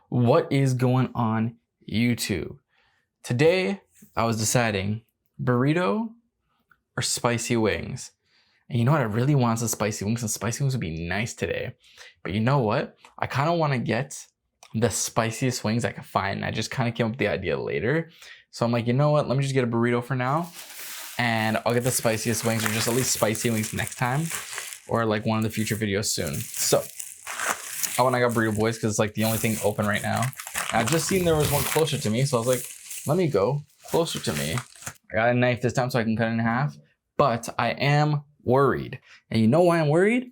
What is going on YouTube? Today, I was deciding burrito or spicy wings. And you know what? I really want some spicy wings, and spicy wings would be nice today. But you know what? I kind of want to get the spiciest wings I can find. And I just kind of came up with the idea later. So I'm like, you know what? Let me just get a burrito for now. And I'll get the spiciest wings, or just at least spicy wings next time. Or like one of the future videos soon. So, when I got Burrito Boyz, because it's like the only thing open right now. I've just seen there was one closer to me, so I was like, let me go closer to me. I got a knife this time so I can cut it in half, but I am worried. And you know why I'm worried?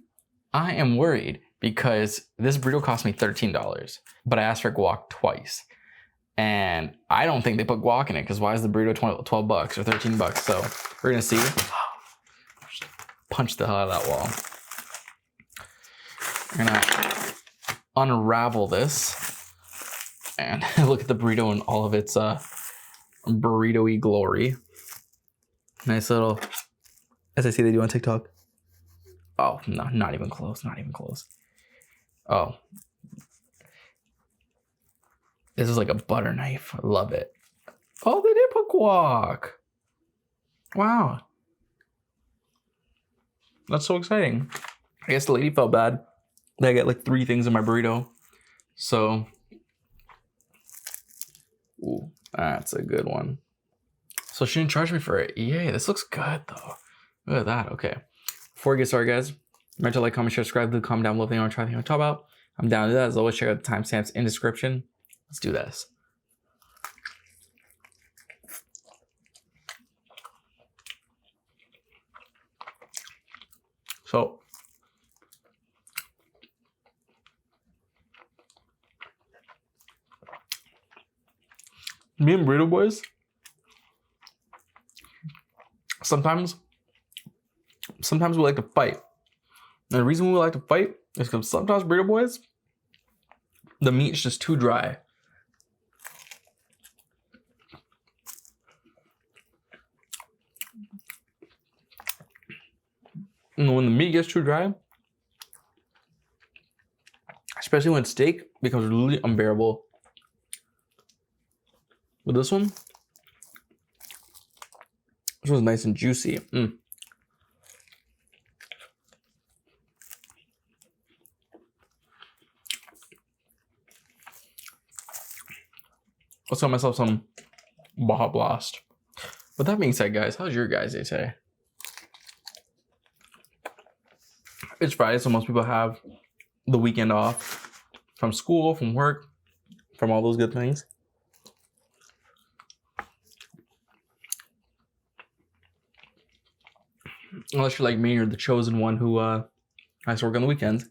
I am worried because this burrito cost me $13, but I asked for guac twice. And I don't think they put guac in it, because why is the burrito 12 bucks or 13 bucks? So we're gonna see. Punch the hell out of that wall. We're gonna unravel this and look at the burrito in all of its burrito-y glory. Nice little, as I see they do on TikTok. Oh, no, not even close, not even close. Oh. This is like a butter knife. I love it. Oh, they did put guac. Wow. That's so exciting. I guess the lady felt bad that I get like 3 things in my burrito. So, ooh, that's a good one. So she didn't charge me for it. Yay, this looks good though. Look at that, okay. Before we get started, guys, remember to like, comment, share, subscribe, leave a comment down below if you want to try anything I talk about. I'm down to that. As always, check out the timestamps in the description. Let's do this. So, me and Burrito Boyz, sometimes we like to fight. And the reason we like to fight is because sometimes Burrito Boyz, the meat's just too dry. And when the meat gets too dry, especially when steak, becomes really unbearable. With this one's nice and juicy. Let's got myself some Baja Blast. With that being said, guys, how's your guys' day today? It's Friday, so most people have the weekend off from school, from work, from all those good things. Unless you're like me, you're the chosen one who has to work on the weekends.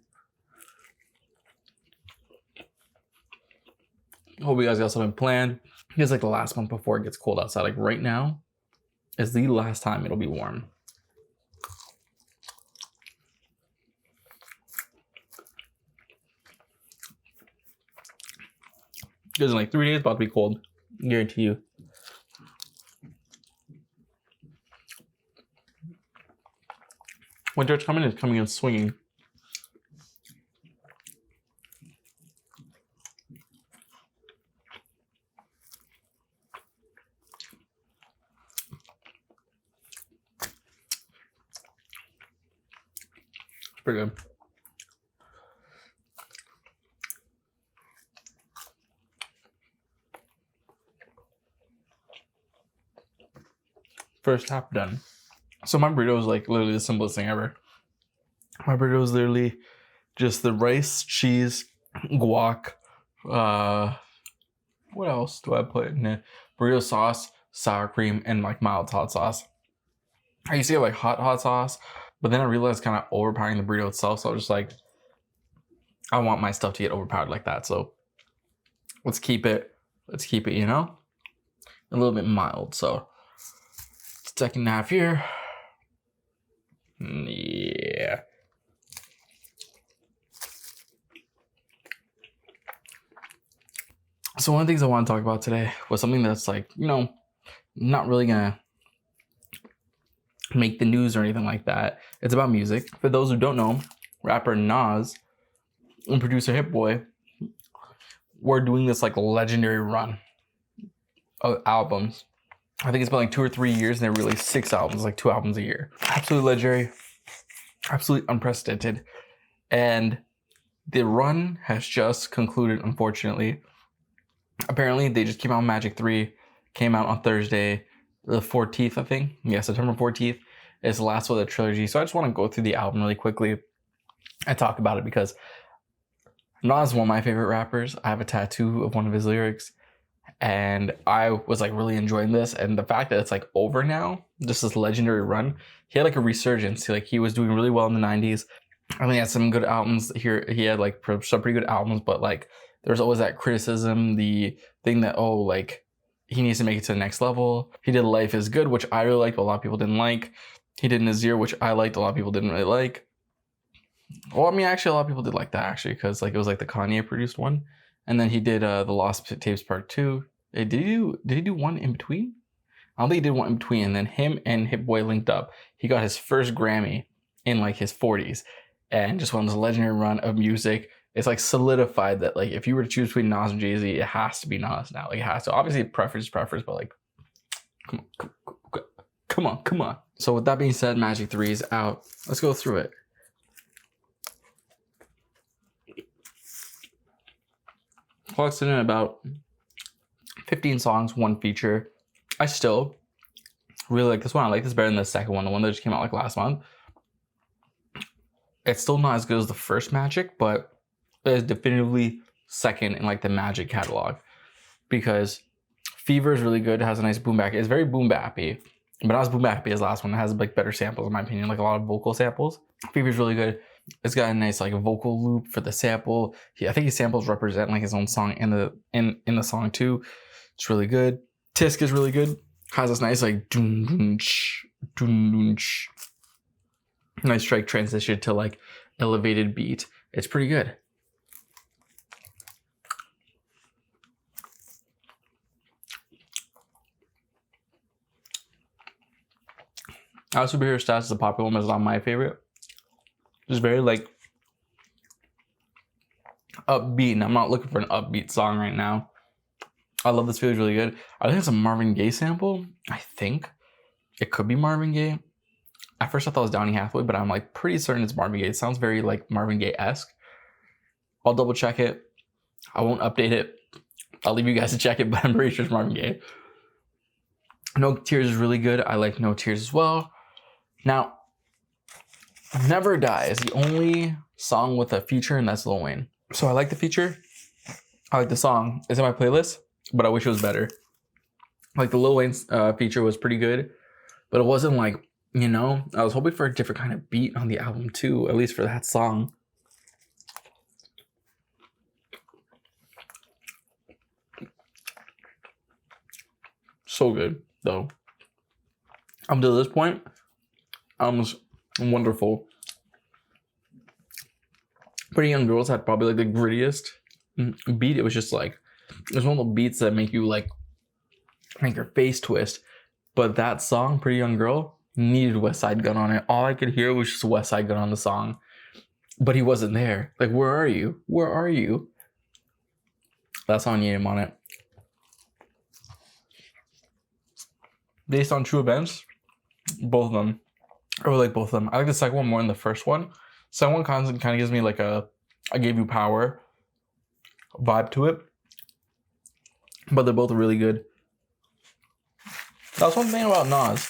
Hope you guys got something planned. It's like the last month before it gets cold outside. Like right now is the last time it'll be warm. Because in like 3 days, it's about to be cold. Guarantee you. Winter's coming, it's coming in swinging. It's pretty good. First half done. So my burrito is like literally the simplest thing ever. My burrito is literally just the rice, cheese, guac. What else do I put in it? Burrito sauce, sour cream, and like mild hot sauce. I used to get like hot sauce, but then I realized kind of overpowering the burrito itself. So I was just like, I want my stuff to get overpowered like that. So let's keep it, you know, a little bit mild. So second half here. Yeah. So one of the things I want to talk about today was something that's like, you know, not really gonna make the news or anything like that. It's about music. For those who don't know, rapper Nas and producer Hit-Boy we're doing this like legendary run of albums. I think it's been like 2 or 3 years and they released 6 albums, like 2 albums a year. Absolutely legendary, absolutely unprecedented. And the run has just concluded, unfortunately. Apparently, they just came out with Magic 3, came out on Thursday, the 14th, I think. Yeah, September 14th is the last of the trilogy. So I just want to go through the album really quickly and talk about it because Nas is one of my favorite rappers. I have a tattoo of one of his lyrics. And I was like really enjoying this. And the fact that it's like over now, just this legendary run, he had like a resurgence. He was doing really well in the 90s. I mean, he had some good albums here. He had like some pretty good albums, but like there's always that criticism, the thing that, oh, like he needs to make it to the next level. He did Life is Good, which I really liked, but a lot of people didn't like. He did Nazir, which I liked, a lot of people didn't really like. Well, I mean, actually, a lot of people did like that, actually, because like it was like the Kanye produced one. And then he did the Lost Tapes Part 2. Did he do one in between? I don't think he did one in between. And then him and Hit-Boy linked up. He got his first Grammy in like his 40s. And just went on this legendary run of music. It's like solidified that like if you were to choose between Nas and Jay-Z, it has to be Nas now. Like it has to. Obviously, preference, but like, come on. So with that being said, Magic 3 is out. Let's go through it. Clock's in at about 15 songs, 1 feature. I still really like this one. I like this better than the second one, the one that just came out like last month. It's still not as good as the first Magic, but it is definitively second in like the Magic catalog because Fever is really good. It has a nice boom bap. It's very boom bappy, but not as boom bappy as the last one. It has like better samples in my opinion, like a lot of vocal samples. Fever is really good. It's got a nice like vocal loop for the sample. I think his samples represent like his own song in the song too. It's really good. Tisk is really good. Has this nice like nice strike transition to like elevated beat. It's pretty good. Superhero Stats is a popular one, but it's not my favorite. Just very like upbeat, and I'm not looking for an upbeat song right now. I love this, feels really good. I think it's a Marvin Gaye sample. I think it could be Marvin Gaye. At first I thought it was Donny Hathaway, but I'm like pretty certain it's Marvin Gaye. It sounds very like Marvin Gaye-esque. I'll double check it. I won't update it. I'll leave you guys to check it, but I'm pretty sure it's Marvin Gaye. No Tears is really good. I like No Tears as well. Now, Never Die is the only song with a feature, and that's Lil Wayne. So I like the feature. I like the song. It's in my playlist, but I wish it was better. Like the Lil Wayne feature was pretty good, but it wasn't like, you know, I was hoping for a different kind of beat on the album too, at least for that song. So good, though. Up to this point, album's wonderful. Pretty Young Girls had probably like the grittiest beat. It was just like, there's one of the beats that make you like, make your face twist. But that song, Pretty Young Girl, needed West Side Gun on it. All I could hear was just West Side Gun on the song. But he wasn't there. Like, where are you? Where are you? That song needed him on it. Based on true events, both of them. I really like both of them. I like the second one more than the first one. Second one kind of gives me like a I Gave You Power vibe to it. But they're both really good. That's one thing about Nas.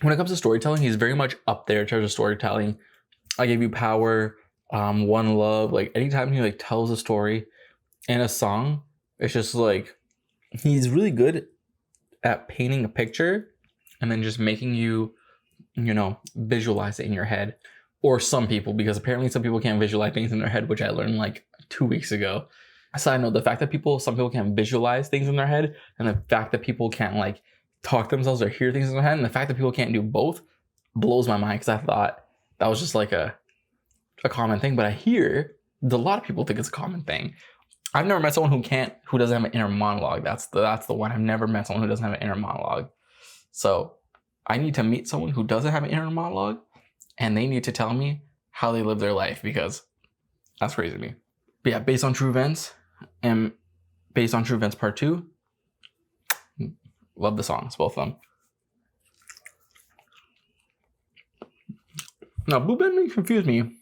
When it comes to storytelling, he's very much up there in terms of storytelling. I Gave You Power, One Love. Like anytime he like tells a story in a song, it's just like he's really good at painting a picture and then just making you, you know, visualize it in your head. Or some people, because apparently some people can't visualize things in their head, which I learned like 2 weeks ago. Side note, the fact that some people can't visualize things in their head, and the fact that people can't like talk to themselves or hear things in their head, and the fact that people can't do both blows my mind, because I thought that was just like a common thing. But I hear that a lot of people think it's a common thing. I've never met someone who doesn't have an inner monologue. That's the one. I've never met someone who doesn't have an inner monologue. So I need to meet someone who doesn't have an inner monologue, and they need to tell me how they live their life, because That's crazy to me. But yeah, based on true events and based on true events part 2, love the songs, both of them. Now, Blue Bentley confused me.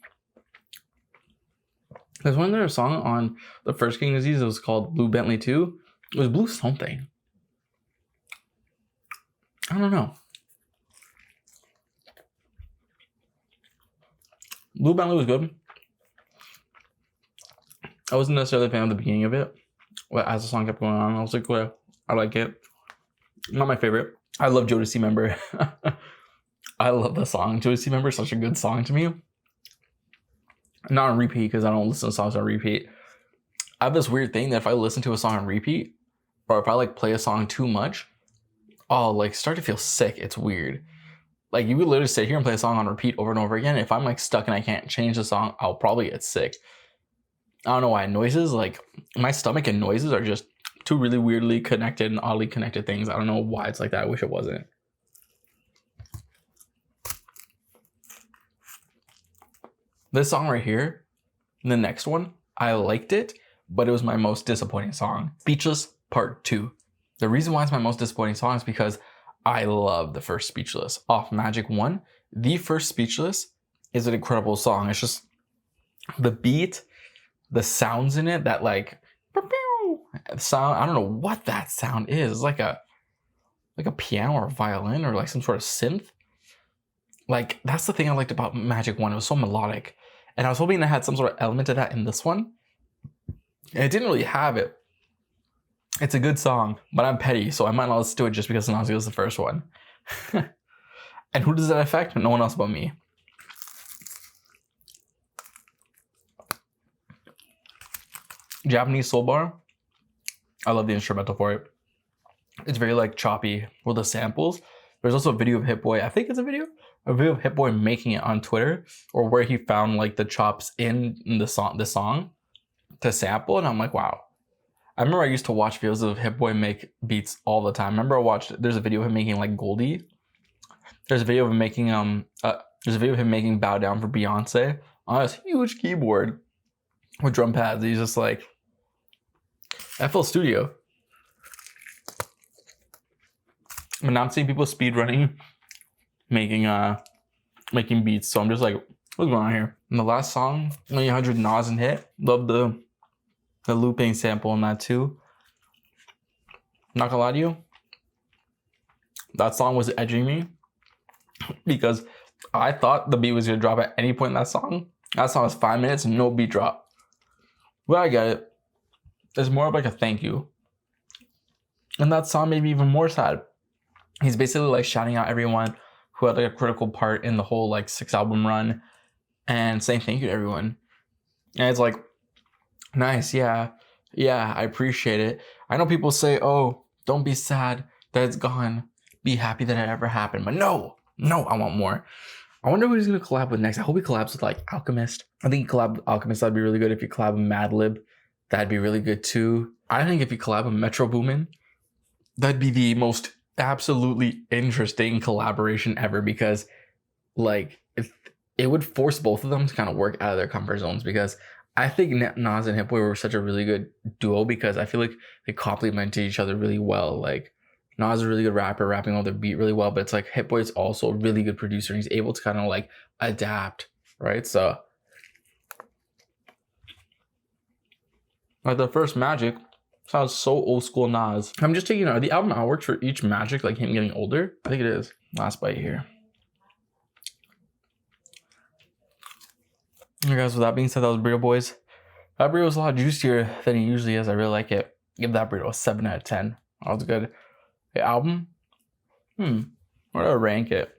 There's one there song on the first King Disease. It was called Blue Bentley 2. It was Blue something. I don't know. Blue Bentley was good. I wasn't necessarily a fan of the beginning of it. But as the song kept going on, I was like, well, I like it. Not my favorite. I love Jodeci Member. I love the song. Jodeci Member is such a good song to me. Not on repeat, because I don't listen to songs on repeat. I have this weird thing that if I listen to a song on repeat, or if I like play a song too much, I'll like start to feel sick. It's weird. Like you would literally sit here and play a song on repeat over and over again. If I'm like stuck and I can't change the song, I'll probably get sick. I don't know why. Noises, like my stomach and noises are just two really weirdly connected and oddly connected things. I don't know why it's like that. I wish it wasn't. This song right here, the next one, I liked it, but it was my most disappointing song. Speechless Part 2. The reason why it's my most disappointing song is because I love the first Speechless off Magic 1. The first Speechless is an incredible song. It's just the beat, the sounds in it, that like sound, I don't know what that sound is. It's like a piano or a violin or like some sort of synth. Like that's the thing I liked about Magic 1. It was so melodic. And I was hoping it had some sort of element of that in this one. And it didn't really have it. It's a good song, but I'm petty, so I might not listen to it just because Nas was the first one. And who does that affect? No one else but me. Japanese Soul Bar. I love the instrumental for it. It's very like choppy with the samples. There's also a video of Hit-Boy. I think it's a video of Hit-Boy making it on Twitter, or where he found like the chops in the song to sample, and I'm like, wow. I remember I used to watch videos of Hit-Boy make beats all the time. I remember there's a video of him making like Goldie. There's a video of him making Bow Down for Beyonce on this huge keyboard with drum pads. He's just like FL Studio. But now I'm seeing people speed running, making beats. So I'm just like, what's going on here? And the last song, 100 Nas and Hit. Love the looping sample in that too. Not gonna lie to you, that song was edging me because I thought the beat was gonna drop at any point in that song. That song was 5 minutes, no beat drop. But I get it. It's more of like a thank you. And that song made me even more sad. He's basically like shouting out everyone who had like a critical part in the whole like 6-album run and saying thank you to everyone. And it's like, nice, yeah, I appreciate it. I know people say, oh, don't be sad that it's gone. Be happy that it ever happened. But no, I want more. I wonder who he's going to collab with next. I hope he collabs with like Alchemist. I think he collab with Alchemist, that'd be really good. If he collab with Madlib, that'd be really good too. I think if he collab with Metro Boomin, that'd be the most absolutely interesting collaboration ever, because like it would force both of them to kind of work out of their comfort zones, because I think Nas and Hit-Boy were such a really good duo because I feel like they complemented each other really well. Like Nas is a really good rapper, rapping on the beat really well, but it's like Hit-Boy is also a really good producer and he's able to kind of like adapt, right? So like the first Magic sounds so old school Nas. I'm just taking, are the album artworks for each Magic like him getting older? I think it is. Last bite here. Alright guys, with that being said, that was Burrito Boys. That burrito was a lot juicier than it usually is. I really like it. Give that burrito a 7 out of 10. That was good. The album? Where do I rank it?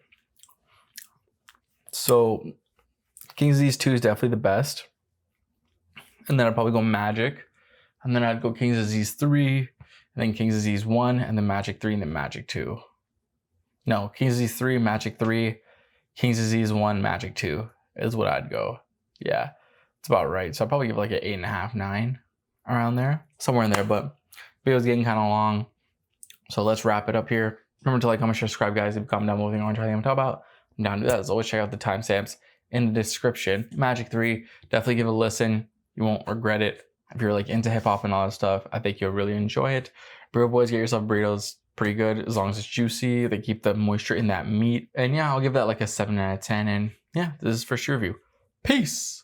So, King's Disease 2 is definitely the best. And then I'd probably go Magic. And then I'd go King's Disease 3, and then King's Disease 1, and then Magic 3, and then Magic 2. No, King's Disease 3, Magic 3, King's Disease 1, Magic 2 is what I'd go. Yeah, it's about right. So I'd probably give like an 8.5, 9 around there. Somewhere in there, but video's getting kind of long. So let's wrap it up here. Remember to like, comment, share, subscribe, guys. If you comment down below what you want to try to talk about, I'm down to do that. As always, check out the timestamps in the description. Magic 3, definitely give it a listen. You won't regret it. If you're like into hip hop and all that stuff, I think you'll really enjoy it. Burrito Boys, get yourself burritos. Pretty good as long as it's juicy. They keep the moisture in that meat. And yeah, I'll give that like a 7 out of 10. And yeah, this is for sure review. Peace.